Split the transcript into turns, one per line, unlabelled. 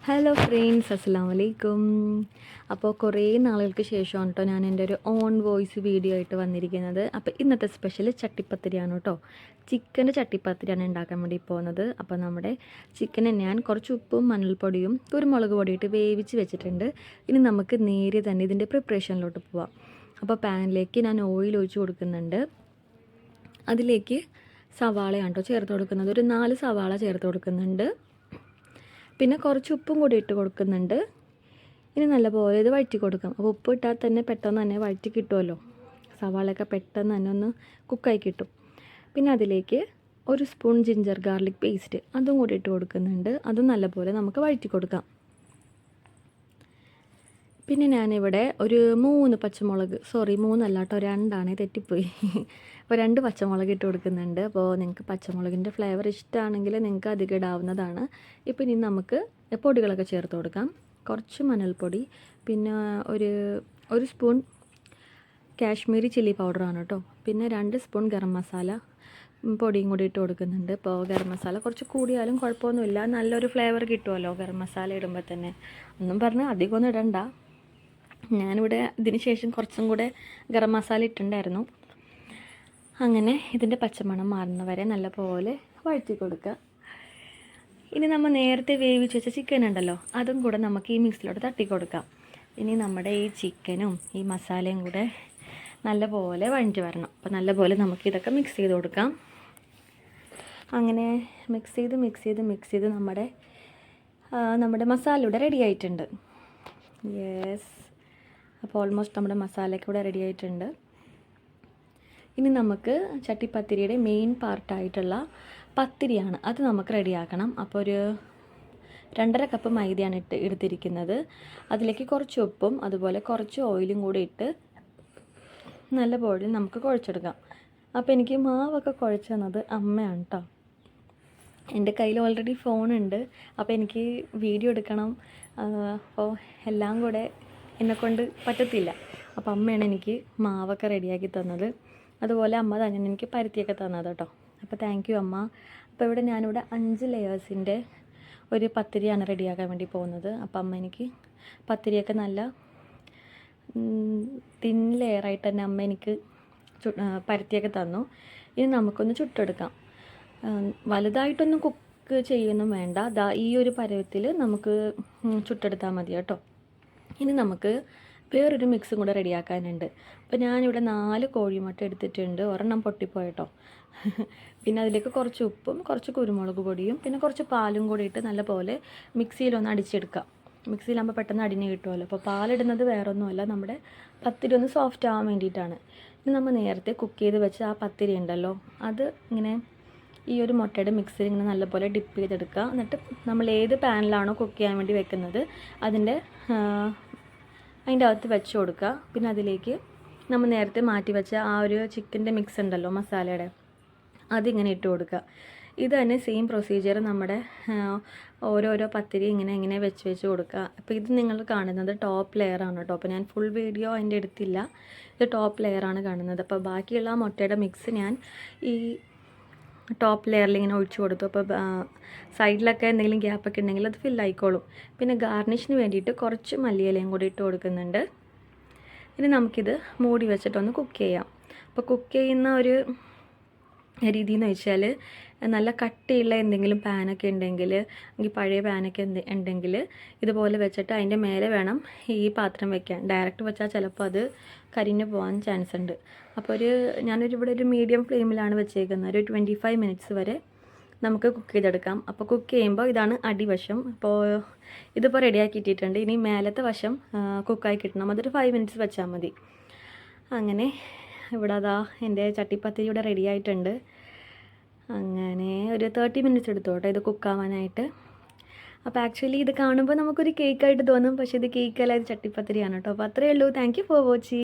Hello friends, അസ്സലാമു അലൈക്കും. അപ്പോൾ കുറേ നാളുകൾക്ക് ശേഷമാണ് കേട്ടോ ഞാൻ എൻ്റെ ഒരു ഓൺ വോയിസ് വീഡിയോ ആയിട്ട് വന്നിരിക്കുന്നത്. അപ്പോൾ ഇന്നത്തെ സ്പെഷ്യൽ ചട്ടിപ്പത്തിരിയാണ് കേട്ടോ. ചിക്കൻ്റെ ചട്ടിപ്പത്തിരിയാണ് ഉണ്ടാക്കാൻ വേണ്ടി പോകുന്നത്. അപ്പോൾ നമ്മുടെ ചിക്കനെ ഞാൻ കുറച്ച് ഉപ്പും മഞ്ഞൾപ്പൊടിയും കുരുമുളക് പൊടിയിട്ട് വേവിച്ച് വെച്ചിട്ടുണ്ട്. ഇനി നമുക്ക് നേരെ തന്നെ ഇതിൻ്റെ പ്രിപ്പറേഷനിലോട്ട് പോവാം. അപ്പോൾ പാനിലേക്ക് ഞാൻ ഓയിൽ ഒഴിച്ച് കൊടുക്കുന്നുണ്ട്. അതിലേക്ക് സവാളയാണ് കേട്ടോ ചേർത്ത് കൊടുക്കുന്നത്. ഒരു 4 സവാള ചേർത്ത് കൊടുക്കുന്നുണ്ട്. പിന്നെ കുറച്ച് ഉപ്പും കൂടി ഇട്ട് കൊടുക്കുന്നുണ്ട്. ഇനി നല്ലപോലെ ഇത് വഴറ്റി കൊടുക്കാം. അപ്പോൾ ഉപ്പ് ഇട്ടാൽ തന്നെ പെട്ടെന്ന് തന്നെ വഴറ്റി കിട്ടുമല്ലോ. സവാളയൊക്കെ പെട്ടെന്ന് തന്നെ ഒന്ന് കുക്കായി കിട്ടും. പിന്നെ അതിലേക്ക് 1 സ്പൂൺ ജിഞ്ചർ ഗാർലിക് പേസ്റ്റ് അതും കൂടി ഇട്ട് കൊടുക്കുന്നുണ്ട്. അതും നല്ലപോലെ നമുക്ക് വഴറ്റി കൊടുക്കാം. പിന്നെ ഞാനിവിടെ ഒരു 3 പച്ചമുളക്, 3 അല്ല കേട്ടോ, 2 തെറ്റിപ്പോയി. അപ്പോൾ 2 പച്ചമുളക് ഇട്ട് കൊടുക്കുന്നുണ്ട്. അപ്പോൾ നിങ്ങൾക്ക് പച്ചമുളകിൻ്റെ ഫ്ലേവർ ഇഷ്ടമാണെങ്കിൽ നിങ്ങൾക്ക് അധികം ഇടാവുന്നതാണ്. ഇപ്പോൾ ഇനി നമുക്ക് പൊടികളൊക്കെ ചേർത്ത് കൊടുക്കാം. കുറച്ച് മഞ്ഞൾപ്പൊടി, പിന്നെ ഒരു സ്പൂൺ കാശ്മീരി ചില്ലി പൗഡറാണ് കേട്ടോ. പിന്നെ 2 സ്പൂൺ ഗരം മസാല പൊടിയും കൂടി ഇട്ട് കൊടുക്കുന്നുണ്ട്. ഇപ്പോൾ ഗരം മസാല കുറച്ച് കൂടിയാലും കുഴപ്പമൊന്നുമില്ല, നല്ലൊരു ഫ്ലേവർ കിട്ടുമല്ലോ ഗരം മസാല ഇടുമ്പോൾ തന്നെ. ഒന്നും പറഞ്ഞ് അധികമൊന്നും ഇടണ്ട. ഞാനിവിടെ ഇതിന് ശേഷം കുറച്ചും കൂടെ ഗരം മസാല ഇട്ടിട്ടുണ്ടായിരുന്നു. അങ്ങനെ ഇതിൻ്റെ പച്ചമണം മാറുന്നവരെ നല്ലപോലെ വഴറ്റി കൊടുക്കുക. ഇനി നമ്മൾ നേരത്തെ വേവിച്ച് വെച്ച ചിക്കൻ ഉണ്ടല്ലോ, അതും കൂടെ നമുക്ക് ഈ മിക്സിലോട്ട് തട്ടി കൊടുക്കാം. ഇനി നമ്മുടെ ഈ ചിക്കനും ഈ മസാലയും കൂടെ നല്ലപോലെ വഴറ്റി വരണം. അപ്പോൾ നല്ലപോലെ നമുക്ക് ഇതൊക്കെ മിക്സ് ചെയ്ത് കൊടുക്കാം. അങ്ങനെ മിക്സ് ചെയ്ത് നമ്മുടെ മസാല ഇവിടെ റെഡി ആയിട്ടുണ്ട്. യെസ്, അപ്പോൾ ഓൾമോസ്റ്റ് നമ്മുടെ മസാലയൊക്കെ ഇവിടെ റെഡി ആയിട്ടുണ്ട്. ഇനി നമുക്ക് ചട്ടിപ്പത്തിരിയുടെ മെയിൻ പാർട്ടായിട്ടുള്ള പത്തിരിയാണ്, അത് നമുക്ക് റെഡിയാക്കണം. അപ്പോൾ ഒരു 2.5 കപ്പ് മൈദയാണ് എടുത്തിരിക്കുന്നത്. അതിലേക്ക് കുറച്ച് ഉപ്പും അതുപോലെ കുറച്ച് ഓയിലും കൂടി ഇട്ട് നല്ലപോലെ നമുക്ക് കുഴച്ചെടുക്കാം. അപ്പോൾ എനിക്ക് മാവൊക്കെ കുഴച്ച് തന്നത് അമ്മയാണ് കേട്ടോ. എൻ്റെ കയ്യിൽ ഓൾറെഡി ഫോണുണ്ട്. അപ്പോൾ എനിക്ക് വീഡിയോ എടുക്കണം, അപ്പോൾ എല്ലാം കൂടെ എന്നെക്കൊണ്ട് പറ്റത്തില്ല. അപ്പോൾ അമ്മയാണ് എനിക്ക് മാവൊക്കെ റെഡിയാക്കി തന്നത്. അതുപോലെ അമ്മ തന്നെ എനിക്ക് പരുത്തിയൊക്കെ തന്നത് കേട്ടോ. അപ്പോൾ താങ്ക് യു അമ്മ. അപ്പോൾ ഇവിടെ ഞാനിവിടെ 5 ലെയേഴ്സിൻ്റെ ഒരു പത്തിരിയാണ് റെഡിയാക്കാൻ വേണ്ടി പോകുന്നത്. അപ്പോൾ അമ്മ എനിക്ക് പത്തിരിയൊക്കെ നല്ല തിൻ ലെയറായിട്ട് തന്നെ അമ്മ എനിക്ക് പരുത്തിയൊക്കെ തന്നു. ഇനി നമുക്കൊന്ന് ചുട്ടെടുക്കാം. വലുതായിട്ടൊന്നും കുക്ക് ചെയ്യൊന്നും വേണ്ട. ഈ ഒരു പരുവത്തിൽ നമുക്ക് ചുട്ടെടുത്താൽ മതി കേട്ടോ. ഇനി നമുക്ക് വേറൊരു മിക്സും കൂടെ റെഡിയാക്കാനുണ്ട്. അപ്പോൾ ഞാനിവിടെ 4 കോഴിമുട്ട എടുത്തിട്ടുണ്ട്. ഒരെണ്ണം പൊട്ടിപ്പോയിട്ടോ. പിന്നെ അതിലേക്ക് കുറച്ച് ഉപ്പും കുറച്ച് കുരുമുളക് പൊടിയും പിന്നെ കുറച്ച് പാലും കൂടി ഇട്ട് നല്ലപോലെ മിക്സിയിലൊന്ന് അടിച്ചെടുക്കാം. മിക്സിയിലാകുമ്പോൾ പെട്ടെന്ന് അടിഞ്ഞ് കിട്ടുമല്ലോ. അപ്പോൾ പാലിടുന്നത് വേറൊന്നുമല്ല, നമ്മുടെ പത്തിരി ഒന്ന് സോഫ്റ്റ് ആവാൻ വേണ്ടിയിട്ടാണ്. ഇനി നമ്മൾ നേരത്തെ കുക്ക് ചെയ്ത് വെച്ച ആ പത്തിരി ഉണ്ടല്ലോ, അത് ഇങ്ങനെ ഈ ഒരു മുട്ടയുടെ മിക്സിൽ ഇങ്ങനെ നല്ലപോലെ ഡിപ്പ് ചെയ്തെടുക്കുക. എന്നിട്ട് നമ്മൾ ഏത് പാനിലാണോ കുക്ക് ചെയ്യാൻ വേണ്ടി വെക്കുന്നത് അതിൻ്റെ അകത്ത് വെച്ച് കൊടുക്കുക. പിന്നെ അതിലേക്ക് നമ്മൾ നേരത്തെ മാറ്റി വെച്ച ആ ഒരു ചിക്കൻ്റെ മിക്സ് ഉണ്ടല്ലോ മസാലയുടെ, അതിങ്ങനെ ഇട്ട് കൊടുക്കുക. ഇത് തന്നെ സെയിം പ്രൊസീജിയർ നമ്മുടെ ഓരോരോ പത്തിരി ഇങ്ങനെ വെച്ച് കൊടുക്കുക. അപ്പോൾ ഇത് നിങ്ങൾ കാണുന്നത് ടോപ്പ് ലെയറാണ് കേട്ടോ. അപ്പോൾ ഞാൻ ഫുൾ വീഡിയോ അതിൻ്റെ എടുത്തില്ല, ഇത് ടോപ്പ് ലെയറാണ് കാണുന്നത്. അപ്പോൾ ബാക്കിയുള്ള ആ മുട്ടയുടെ മിക്സ് ഞാൻ ഈ ടോപ്പ് ലെയറിൽ ഇങ്ങനെ ഒഴിച്ചു കൊടുത്തു. അപ്പോൾ സൈഡിലൊക്കെ എന്തെങ്കിലും ഗ്യാപ്പൊക്കെ ഉണ്ടെങ്കിൽ അത് ഫില്ലായിക്കോളും. പിന്നെ ഗാർണിഷിന് വേണ്ടിയിട്ട് കുറച്ച് മല്ലിയിലയും കൂടി ഇട്ട് കൊടുക്കുന്നുണ്ട്. ഇനി നമുക്കിത് മൂടി വെച്ചിട്ടൊന്ന് കുക്ക് ചെയ്യാം. അപ്പോൾ കുക്ക് ചെയ്യുന്ന ഒരു രീതി എന്ന് വെച്ചാൽ നല്ല കട്ടിയുള്ള എന്തെങ്കിലും പാനൊക്കെ ഉണ്ടെങ്കിൽ, അല്ലെങ്കിൽ പഴയ പാനൊക്കെ ഉണ്ടെങ്കിൽ ഇതുപോലെ വെച്ചിട്ട് അതിൻ്റെ മേലെ വേണം ഈ പാത്രം വെക്കാൻ. ഡയറക്റ്റ് വെച്ചാൽ ചിലപ്പോൾ അത് കരിഞ്ഞു പോകാൻ ചാൻസ് ഉണ്ട്. അപ്പോൾ ഞാനൊരു ഇവിടെ മീഡിയം ഫ്ലെയിമിലാണ് വെച്ചേക്കുന്നത്. ഒരു 25 മിനിറ്റ്സ് വരെ നമുക്ക് കുക്ക് ചെയ്തെടുക്കാം. അപ്പോൾ കുക്ക് ചെയ്യുമ്പോൾ ഇതാണ് അടിവശം. അപ്പോൾ ഇതിപ്പോൾ റെഡിയാക്കി ഇട്ടിട്ടുണ്ട്. ഇനി മേലത്തെ വശം കുക്കായി കിട്ടണം. അതൊരു 5 മിനിറ്റ്സ് വെച്ചാൽ മതി. അങ്ങനെ ഇവിടെ എൻ്റെ ചട്ടിപ്പത്തിരി ഇവിടെ റെഡി ആയിട്ടുണ്ട്. അങ്ങനെ ഒരു 30 മിനിറ്റ്സ് എടുത്തോട്ടെ ഇത് കുക്കാവാനായിട്ട്. അപ്പോൾ ആക്ച്വലി ഇത് കാണുമ്പോൾ നമുക്കൊരു കേക്കായിട്ട് തോന്നും, പക്ഷേ ഇത് കേക്കല്ല, ഇത് ചട്ടിപ്പത്തിരിയാണ് കേട്ടോ. അപ്പോൾ അത്രയേ ഉള്ളൂ. Thank you for watching.